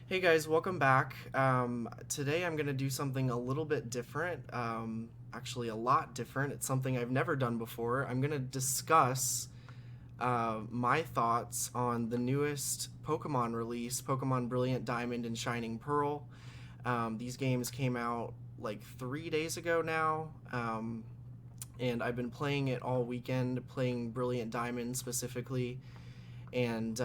Hey guys, welcome back. Today I'm going to do something a little bit different, actually a lot different. It's something I've never done before. I'm going to discuss my thoughts on the newest Pokemon release, Pokemon Brilliant Diamond and Shining Pearl. These games came out like 3 days ago now, and I've been playing it all weekend, playing Brilliant Diamond specifically, and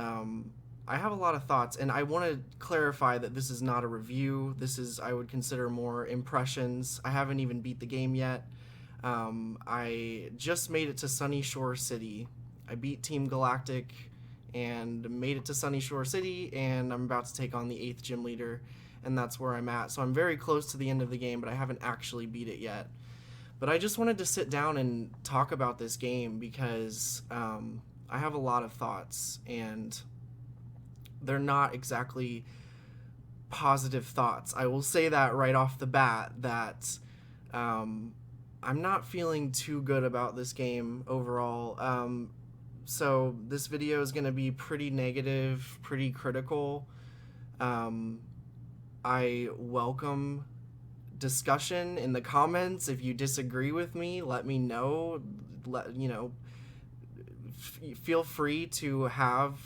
I have a lot of thoughts, and I want to clarify that this is not a review. This is, I would consider, more impressions. I haven't even beat the game yet. I just made it to Sunny Shore City. I beat Team Galactic and made it to Sunny Shore City, and I'm about to take on the 8th gym leader, and that's where I'm at. So I'm very close to the end of the game, but I haven't actually beat it yet. But I just wanted to sit down and talk about this game because I have a lot of thoughts, and they're not exactly positive thoughts. I will say that right off the bat that I'm not feeling too good about this game overall. So this video is going to be pretty negative, pretty critical. I welcome discussion in the comments. If you disagree with me, let me know. Feel free to have,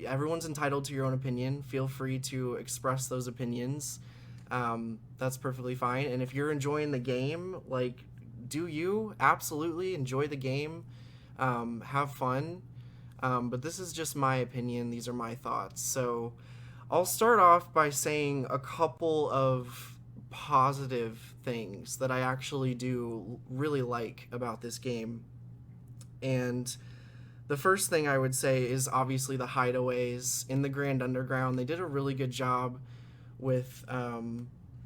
everyone's entitled to your own opinion. Feel free to express those opinions. That's perfectly fine. And if you're enjoying the game, like, do you absolutely enjoy the game? Have fun. But this is just my opinion. These are my thoughts. So I'll start off by saying a couple of positive things that I actually do really like about this game. And the first thing I would say is obviously the hideaways in the Grand Underground. They did a really good job with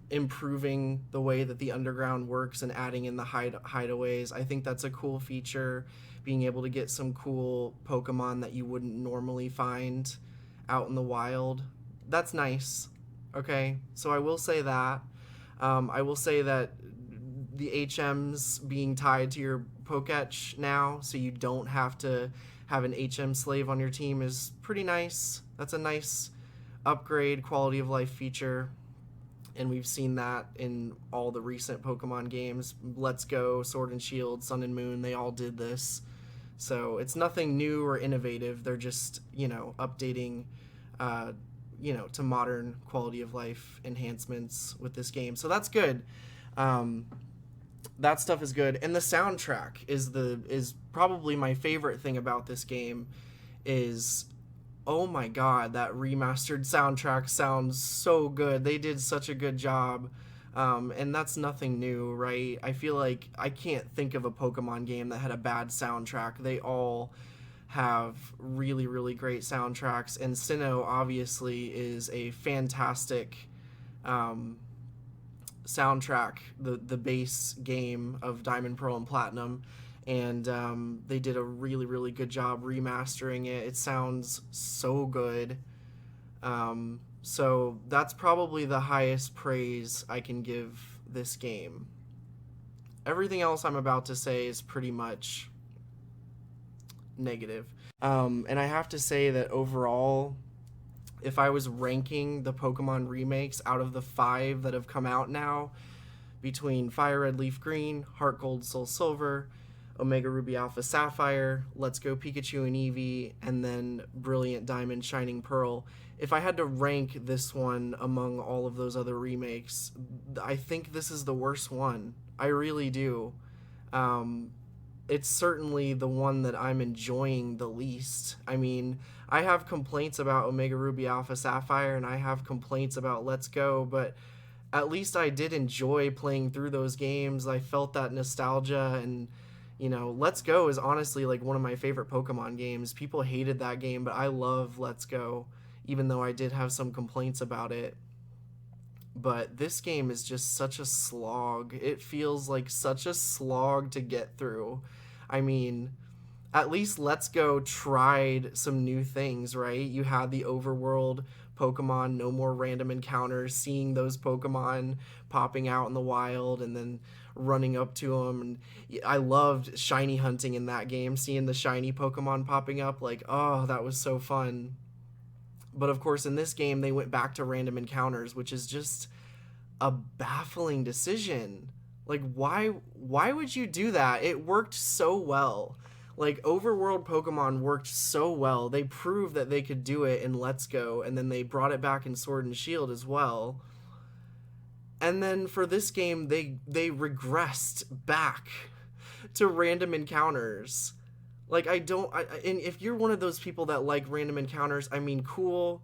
improving the way that the underground works and adding in the hideaways. I think that's a cool feature, being able to get some cool Pokemon that you wouldn't normally find out in the wild. That's nice. Okay, so I will say that. I will say that the HMs being tied to your Poketch now, so you don't have to have an HM slave on your team, is pretty nice. That's a nice upgrade, quality of life feature, and we've seen that in all the recent Pokemon games. Let's Go, Sword and Shield, Sun and Moon, they all did this. So it's nothing new or innovative. They're just, updating, to modern quality of life enhancements with this game. So that's good. That stuff is good, and the soundtrack is probably my favorite thing about this game. Is, oh my god, that remastered soundtrack sounds so good. They did such a good job, and that's nothing new, right? I feel like I can't think of a Pokemon game that had a bad soundtrack. They all have really, really great soundtracks, and Sinnoh obviously is a fantastic soundtrack, the base game of Diamond, Pearl, and Platinum, and they did a really, really good job remastering it. It sounds so good. So that's probably the highest praise I can give this game. Everything else I'm about to say is pretty much negative. And I have to say that overall, if I was ranking the Pokemon remakes out of the 5 that have come out now, between Fire Red Leaf Green, Heart Gold Soul Silver, Omega Ruby Alpha Sapphire, Let's Go Pikachu and Eevee, and then Brilliant Diamond Shining Pearl, if I had to rank this one among all of those other remakes, I think this is the worst one. I really do. It's certainly the one that I'm enjoying the least. I mean, I have complaints about Omega Ruby Alpha Sapphire, and I have complaints about Let's Go, but at least I did enjoy playing through those games. I felt that nostalgia, and Let's Go is honestly like one of my favorite Pokemon games. People hated that game, but I love Let's Go, even though I did have some complaints about it. But this game is just such a slog. It feels like such a slog to get through. I mean, at least Let's Go tried some new things, right? You had the overworld Pokemon, no more random encounters, seeing those Pokemon popping out in the wild and then running up to them. And I loved shiny hunting in that game, seeing the shiny Pokemon popping up. Like, oh, that was so fun. But of course, in this game, they went back to random encounters, which is just a baffling decision. Like, why would you do that? It worked so well. Like, overworld Pokemon worked so well. They proved that they could do it in Let's Go, and then they brought it back in Sword and Shield as well. And then for this game, they regressed back to random encounters. Like, and if you're one of those people that like random encounters, I mean, cool,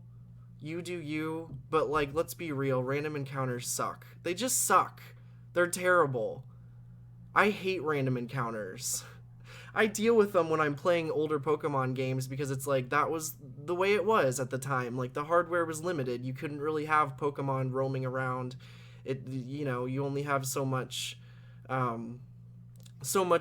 you do you, but like, let's be real, random encounters suck. They just suck. They're terrible. I hate random encounters. I deal with them when I'm playing older Pokemon games because it's like that was the way it was at the time. Like, the hardware was limited. You couldn't really have Pokemon roaming around. You only have so much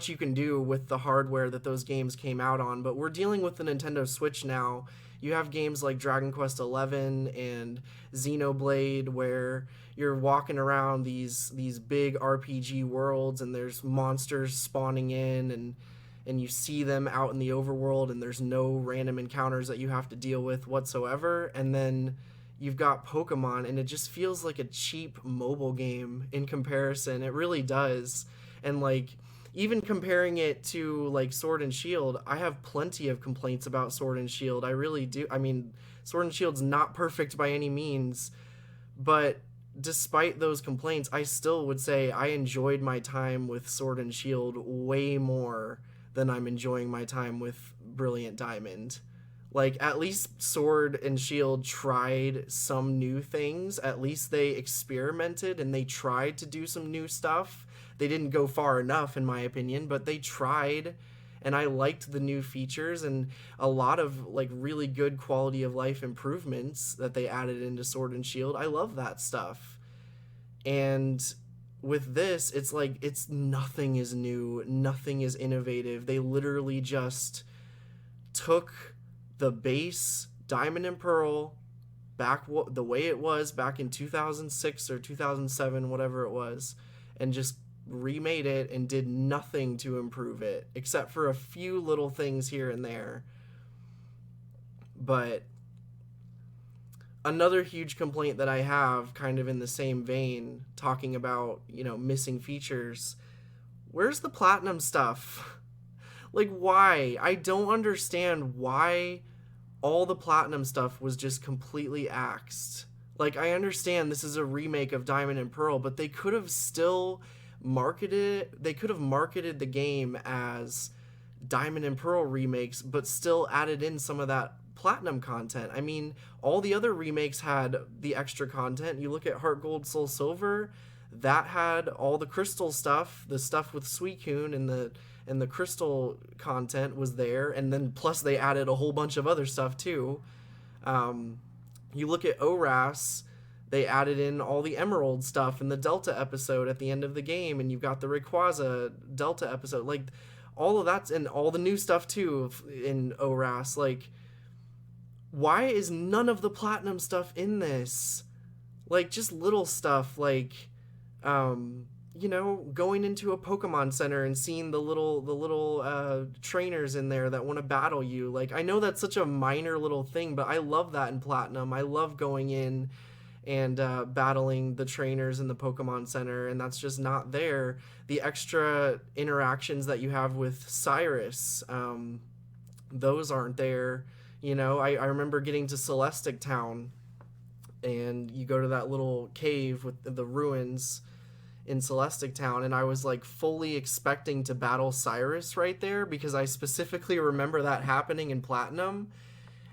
you can do with the hardware that those games came out on. But we're dealing with the Nintendo Switch now. You have games like Dragon Quest XI and Xenoblade where you're walking around these big RPG worlds and there's monsters spawning in and you see them out in the overworld and there's no random encounters that you have to deal with whatsoever. And then you've got Pokemon and it just feels like a cheap mobile game in comparison. It really does. And like, even comparing it to like Sword and Shield, I have plenty of complaints about Sword and Shield. I really do. I mean, Sword and Shield's not perfect by any means, but despite those complaints, I still would say I enjoyed my time with Sword and Shield way more than I'm enjoying my time with Brilliant Diamond. Like, at least Sword and Shield tried some new things. At least they experimented and they tried to do some new stuff. They didn't go far enough, in my opinion, but they tried, and I liked the new features and a lot of like really good quality of life improvements that they added into Sword and Shield. I love that stuff. And with this, it's like nothing is new, nothing is innovative. They literally just took the base Diamond and Pearl back the way it was back in 2006 or 2007, whatever it was, and just remade it and did nothing to improve it except for a few little things here and there. But another huge complaint that I have, kind of in the same vein, talking about, missing features, where's the platinum stuff? Like, why? I don't understand why all the platinum stuff was just completely axed. Like, I understand this is a remake of Diamond and Pearl, but they could have still marketed the game as Diamond and Pearl remakes, but still added in some of that platinum content. I mean, all the other remakes had the extra content. You look at Heart Gold, Soul Silver, that had all the crystal stuff, the stuff with Suicune and the crystal content was there, and then plus they added a whole bunch of other stuff too. You look at ORAS, they added in all the Emerald stuff in the Delta episode at the end of the game, and you've got the Rayquaza Delta episode. Like, all of that's, and all the new stuff too in ORAS. Like, why is none of the platinum stuff in this? Like, just little stuff like, going into a Pokemon Center and seeing the little trainers in there that want to battle you. Like, I know that's such a minor little thing, but I love that in Platinum. I love going in and battling the trainers in the Pokemon Center, and that's just not there. The extra interactions that you have with Cyrus, those aren't there. I remember getting to Celestic Town, and you go to that little cave with the ruins in Celestic Town, and I was like fully expecting to battle Cyrus right there because I specifically remember that happening in Platinum.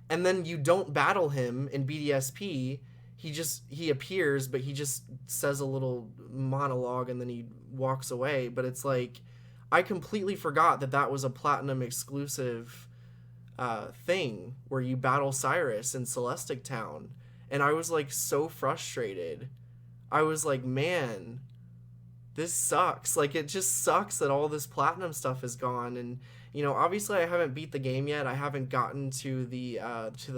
And then you don't battle him in BDSP. He appears, but he just says a little monologue and then he walks away. But it's like, I completely forgot that was a Platinum exclusive thing where you battle Cyrus in Celestic Town. And I was like so frustrated. I was like, man, this sucks. Like, it just sucks that all this platinum stuff is gone. And obviously I haven't beat the game yet. I haven't gotten to the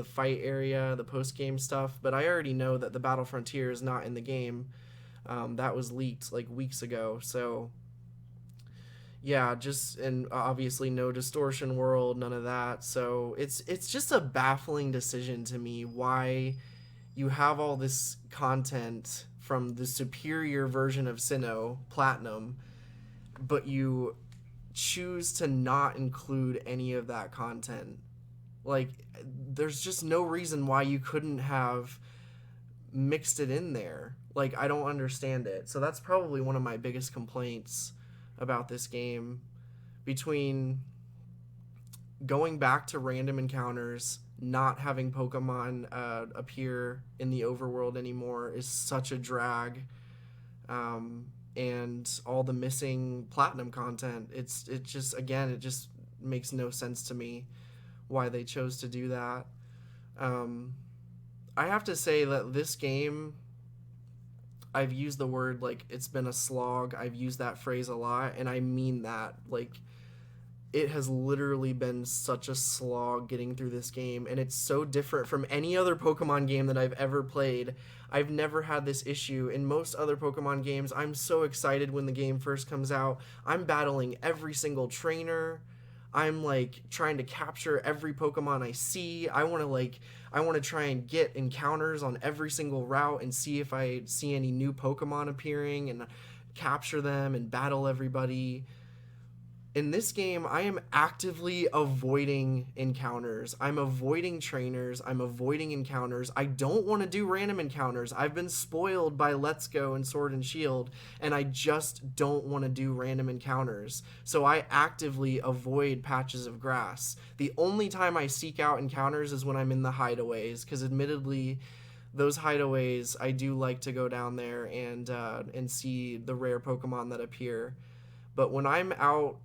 fight area, the post game stuff, but I already know that the Battle Frontier is not in the game. That was leaked like weeks ago. So Yeah, just and obviously no distortion world, none of that. So it's just a baffling decision to me why you have all this content from the superior version of Sinnoh Platinum, but you choose to not include any of that content. Like, there's just no reason why you couldn't have mixed it in there. Like, I don't understand it. So that's probably one of my biggest complaints about this game. Between going back to random encounters, not having Pokemon appear in the overworld anymore is such a drag. And all the missing platinum content, it just, again, it just makes no sense to me why they chose to do that. Um, I have to say that this game, I've used the word like it's been a slog. I've used that phrase a lot, and I mean that. Like, it has literally been such a slog getting through this game, and it's so different from any other Pokemon game that I've ever played. I've never had this issue. In most other Pokemon games, I'm so excited when the game first comes out. I'm battling every single trainer. I'm like trying to capture every Pokemon I see. I want to try and get encounters on every single route and see if I see any new Pokemon appearing and capture them and battle everybody. In this game, I am actively avoiding encounters. I'm avoiding trainers. I'm avoiding encounters. I don't want to do random encounters. I've been spoiled by Let's Go and Sword and Shield, and I just don't want to do random encounters. So I actively avoid patches of grass. The only time I seek out encounters is when I'm in the hideaways, because admittedly, those hideaways, I do like to go down there and see the rare Pokemon that appear. But when I'm out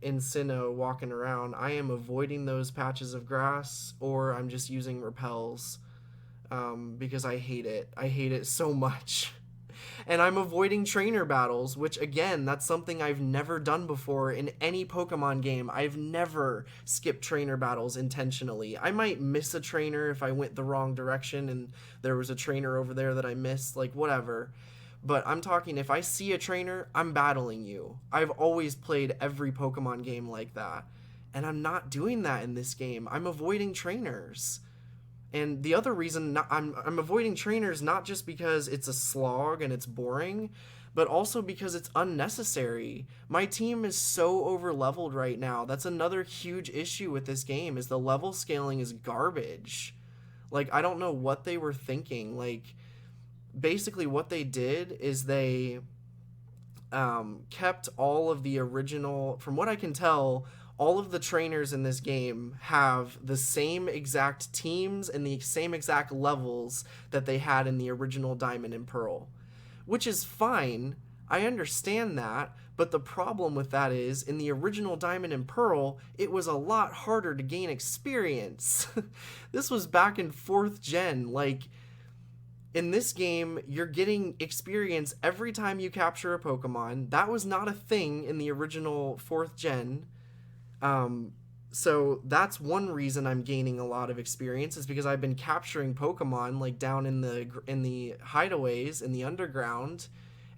in Sinnoh walking around, I am avoiding those patches of grass, or I'm just using repels, because I hate it. I hate it so much. And I'm avoiding trainer battles, which, again, that's something I've never done before in any Pokemon game. I've never skipped trainer battles intentionally. I might miss a trainer if I went the wrong direction and there was a trainer over there that I missed, like, whatever. But I'm talking, if I see a trainer, I'm battling you. I've always played every Pokemon game like that. And I'm not doing that in this game. I'm avoiding trainers. And the other reason I'm avoiding trainers, not just because it's a slog and it's boring, but also because it's unnecessary. My team is so over leveled right now. That's another huge issue with this game, is the level scaling is garbage. Like, I don't know what they were thinking. Like, basically what they did is they kept all of the original, from what I can tell, all of the trainers in this game have the same exact teams and the same exact levels that they had in the original Diamond and Pearl, which is fine. I understand that, but the problem with that is, in the original Diamond and Pearl, it was a lot harder to gain experience. This was back in 4th gen. Like, in this game, you're getting experience every time you capture a Pokemon. That was not a thing in the original 4th gen. So that's one reason I'm gaining a lot of experience, is because I've been capturing Pokemon, like, down in the hideaways in the underground,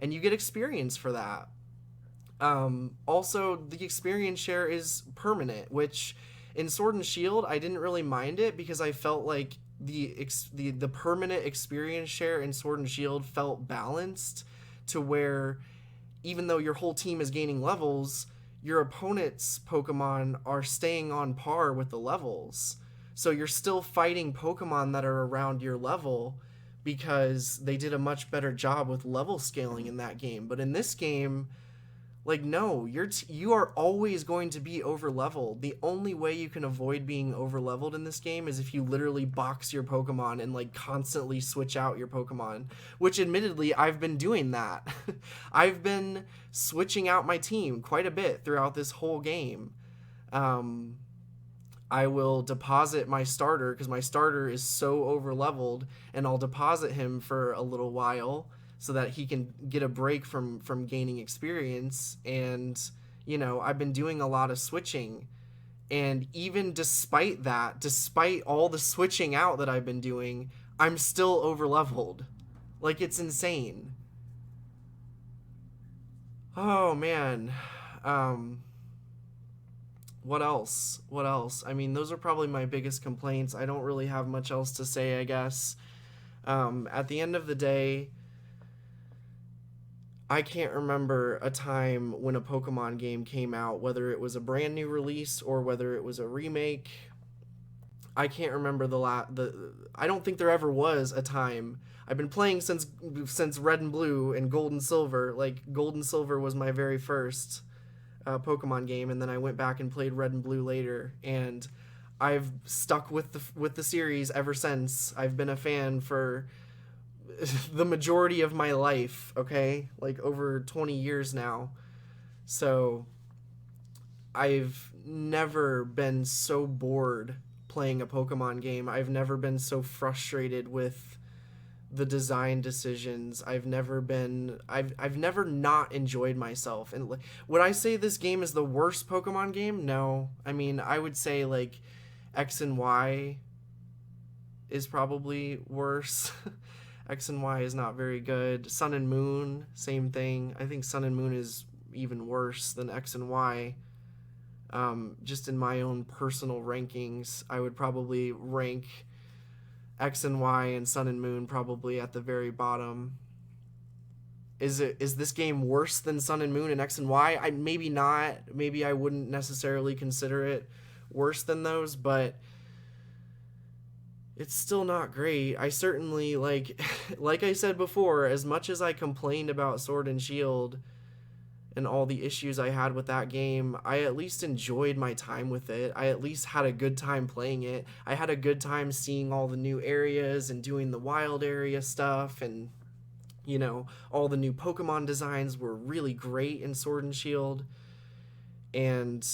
and you get experience for that. Also, the experience share is permanent, which in Sword and Shield I didn't really mind it, because I felt like the permanent experience share in Sword and Shield felt balanced, to where even though your whole team is gaining levels, your opponent's Pokemon are staying on par with the levels. So you're still fighting Pokemon that are around your level, because they did a much better job with level scaling in that game. But in this game, like, no, you are always going to be over leveled. The only way you can avoid being over leveled in this game is if you literally box your Pokemon and, like, constantly switch out your Pokemon, which admittedly I've been doing that. I've been switching out my team quite a bit throughout this whole game. I will deposit my starter, because my starter is so over leveled, and I'll deposit him for a little while so that he can get a break from gaining experience. And, you know, I've been doing a lot of switching, and even despite that, despite all the switching out that I've been doing, I'm still over leveled. Like, it's insane. Oh man. what else? What else? I mean, those are probably my biggest complaints. I don't really have much else to say, I guess. At the end of the day, I can't remember a time when a Pokemon game came out, whether it was a brand new release or whether it was a remake. I can't remember the I don't think there ever was a time. I've been playing since Red and Blue and Gold and Silver. Like Gold and Silver was my very first Pokemon game, and then I went back and played Red and Blue later, and I've stuck with the series ever since. I've been a fan for the majority of my life, okay? Like over 20 years now. So I've never been so bored playing a Pokemon game. I've never been so frustrated with the design decisions. I've never not enjoyed myself. And would I say this game is the worst Pokemon game? No. I mean, I would say like X and Y is probably worse. X and Y is not very good. Sun and Moon, same thing. I think Sun and Moon is even worse than X and Y. Just in my own personal rankings, I would probably rank X and Y and Sun and Moon probably at the very bottom. Is this game worse than Sun and Moon and X and Y? Maybe not. Maybe I wouldn't necessarily consider it worse than those, but it's still not great. I certainly like I said before, as much as I complained about Sword and Shield and all the issues I had with that game, I at least enjoyed my time with it. I at least had a good time playing it. I had a good time seeing all the new areas and doing the wild area stuff, and you know, all the new Pokemon designs were really great in Sword and Shield, and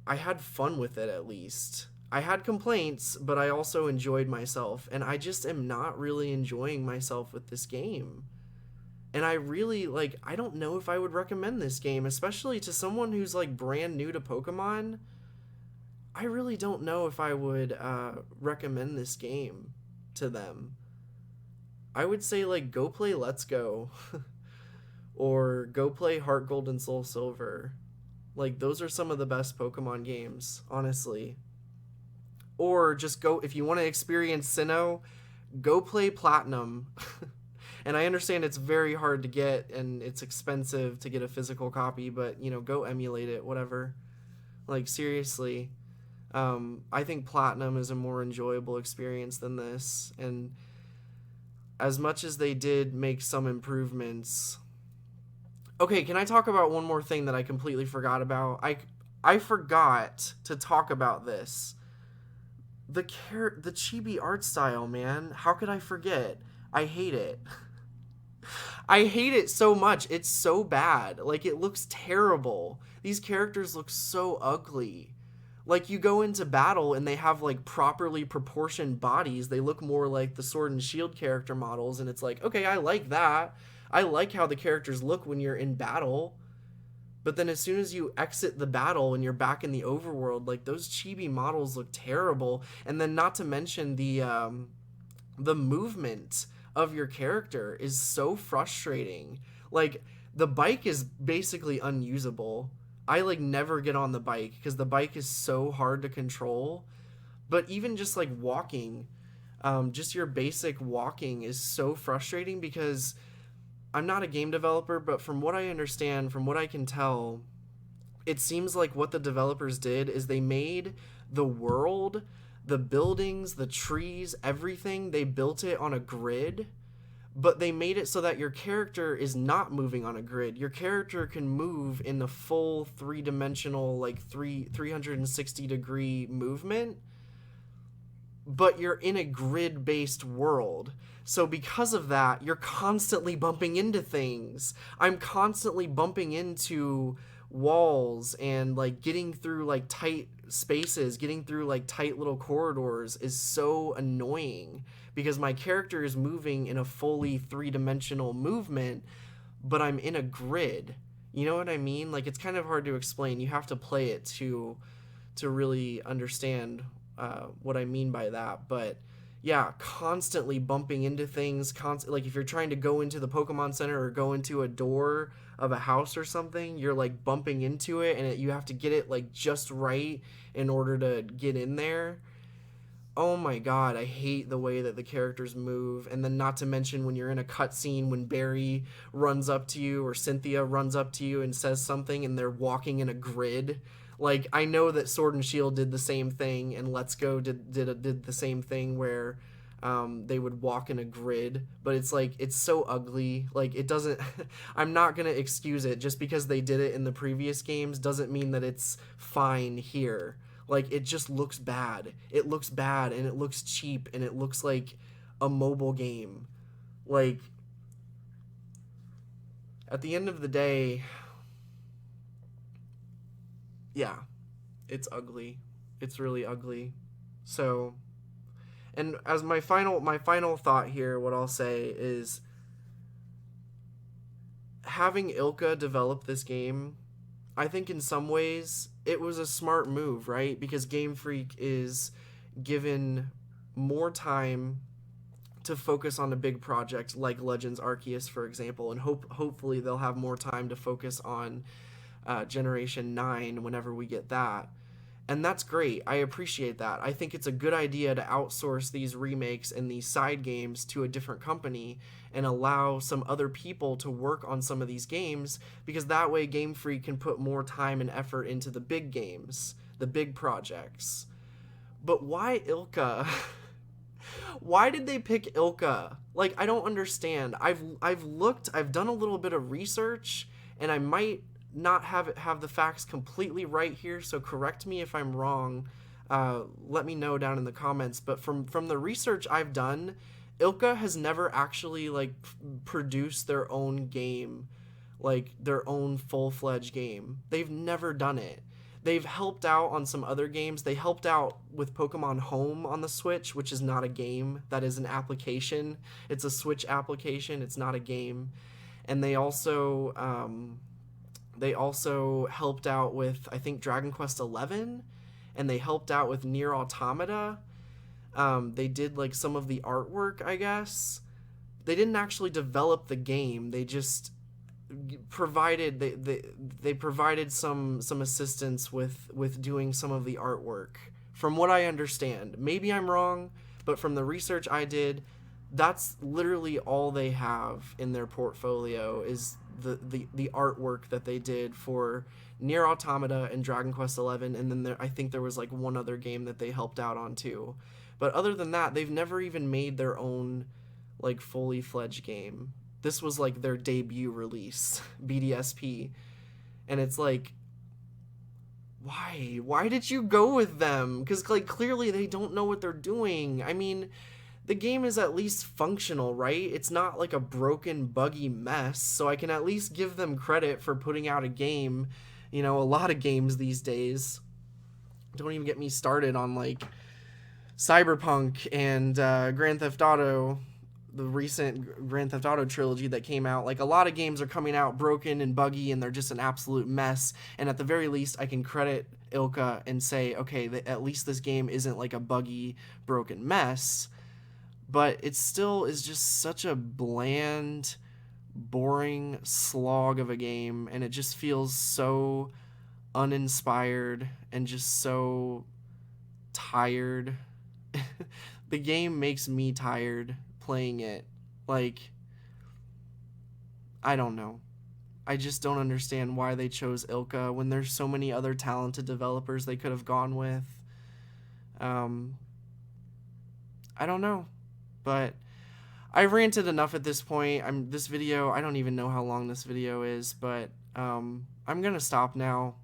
I had fun with it. At least I had complaints, but I also enjoyed myself, and I just am not really enjoying myself with this game. And I really, like, I don't know if I would recommend this game, especially to someone who's, like, brand new to Pokemon. I really don't know if I would recommend this game to them. I would say, like, go play Let's Go. Or go play Heart Gold and Soul Silver. Like, those are some of the best Pokemon games, honestly. Or just go, if you want to experience Sinnoh, go play Platinum. And I understand it's very hard to get and it's expensive to get a physical copy, but, you know, go emulate it, whatever. Like, seriously. I think Platinum is a more enjoyable experience than this. And as much as they did make some improvements... Okay, can I talk about one more thing that I completely forgot about? I forgot to talk about this. The chibi art style, man. How could I forget? I hate it. I hate it so much. It's so bad. Like, it looks terrible. These characters look so ugly. Like, you go into battle and they have, like, properly proportioned bodies. They look more like the Sword and Shield character models, and it's like, okay, I like that. I like how the characters look when you're in battle. But then as soon as you exit the battle and you're back in the overworld, like, those chibi models look terrible. And then not to mention the movement of your character is so frustrating. Like, the bike is basically unusable. I, like, never get on the bike because the bike is so hard to control. But even just, like, walking, just your basic walking is so frustrating because I'm not a game developer, but from what I understand, from what I can tell, it seems like what the developers did is they made the world, the buildings, the trees, everything, they built it on a grid, but they made it so that your character is not moving on a grid. Your character can move in the full three-dimensional, like 360-degree movement, but you're in a grid-based world. So because of that, you're constantly bumping into things. I'm constantly bumping into walls and, like, getting through, like, tight spaces, getting through, like, tight little corridors is so annoying because my character is moving in a fully three-dimensional movement, but I'm in a grid. You know what I mean? Like, it's kind of hard to explain. You have to play it to really understand what I mean by that, but yeah, constantly bumping into things, like if you're trying to go into the Pokemon Center or go into a door of a house or something, you're like bumping into it, and you have to get it like just right in order to get in there. Oh my god, I hate the way that the characters move. And then, not to mention, when you're in a cutscene, when Barry runs up to you or Cynthia runs up to you and says something, and they're walking in a grid. Like, I know that Sword and Shield did the same thing, and Let's Go did the same thing where they would walk in a grid, but it's like, it's so ugly. Like, it doesn't. I'm not gonna excuse it. Just because they did it in the previous games doesn't mean that it's fine here. Like, it just looks bad. It looks bad, and it looks cheap, and it looks like a mobile game. Like, at the end of the day, yeah, it's ugly. It's really ugly. So, and as my final thought here, what I'll say is, having Ilka develop this game, I think in some ways it was a smart move, right? Because Game Freak is given more time to focus on a big project like Legends Arceus, for example, and hopefully they'll have more time to focus on Generation 9 whenever we get that. And that's great. I appreciate that. I think it's a good idea to outsource these remakes and these side games to a different company and allow some other people to work on some of these games, because that way Game Freak can put more time and effort into the big games, the big projects. But why Ilka? Why did they pick Ilka? Like, I don't understand. I've looked, I've done a little bit of research, and I might not have the facts completely right here, so correct me if I'm wrong. Let me know down in the comments. But from the research I've done, Ilka has never actually like produced their own game, like their own full-fledged game. They've never done it. They've helped out on some other games. They helped out with Pokemon Home on the Switch, which is not a game. That is an application. It's a Switch application. It's not a game. And they also helped out with, I think, Dragon Quest 11, and they helped out with Nier Automata. They did like some of the artwork, I guess. They didn't actually develop the game. They just provided they provided some assistance with doing some of the artwork, from what I understand. Maybe I'm wrong, but from the research I did, that's literally all they have in their portfolio, is the artwork that they did for Nier Automata and Dragon Quest 11, and then I think there was like one other game that they helped out on too. But other than that, they've never even made their own like fully fledged game. This was like their debut release, BDSP. And it's like, why did you go with them? Because like clearly they don't know what they're doing. I mean, the game is at least functional, right? It's not like a broken, buggy mess, so I can at least give them credit for putting out a game. You know, a lot of games these days, don't even get me started on like Cyberpunk and Grand Theft Auto, the recent Grand Theft Auto trilogy that came out. Like, a lot of games are coming out broken and buggy, and they're just an absolute mess. And at the very least, I can credit Ilka and say, okay, at least this game isn't like a buggy, broken mess. But it still is just such a bland, boring slog of a game, and it just feels so uninspired and just so tired. The game makes me tired playing it. Like, I don't know. I just don't understand why they chose Ilka when there's so many other talented developers they could have gone with. I don't know. But I've ranted enough at this point. This video, I don't even know how long this video is, but I'm gonna stop now.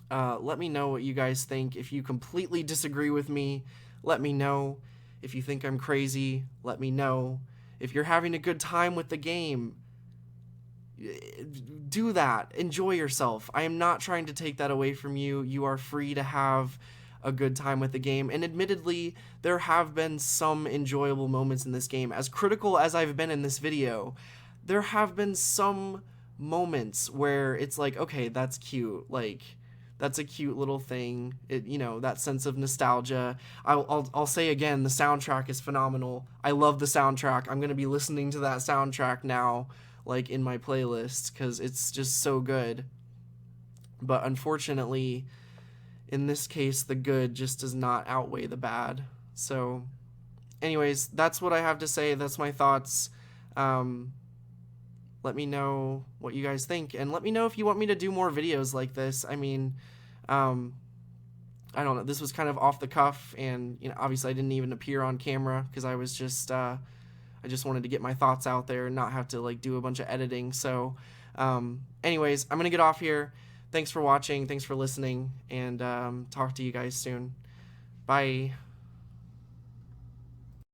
Let me know what you guys think. If you completely disagree with me, let me know. If you think I'm crazy, let me know. If you're having a good time with the game, do that. Enjoy yourself. I am not trying to take that away from you. You are free to have a good time with the game. And admittedly, there have been some enjoyable moments in this game. As critical as I've been in this video, there have been some moments where it's like, okay, that's cute. Like, that's a cute little thing. It, you know, that sense of nostalgia. I'll say again, the soundtrack is phenomenal. I love the soundtrack. I'm gonna be listening to that soundtrack now, like in my playlist, because it's just so good. But unfortunately, in this case, the good just does not outweigh the bad. So, anyways, that's what I have to say. That's my thoughts. Let me know what you guys think, and let me know if you want me to do more videos like this. I mean, I don't know. This was kind of off the cuff, and you know, obviously I didn't even appear on camera because I was just I just wanted to get my thoughts out there and not have to like do a bunch of editing. So, anyways, I'm gonna get off here. Thanks for watching. Thanks for listening, and talk to you guys soon. Bye.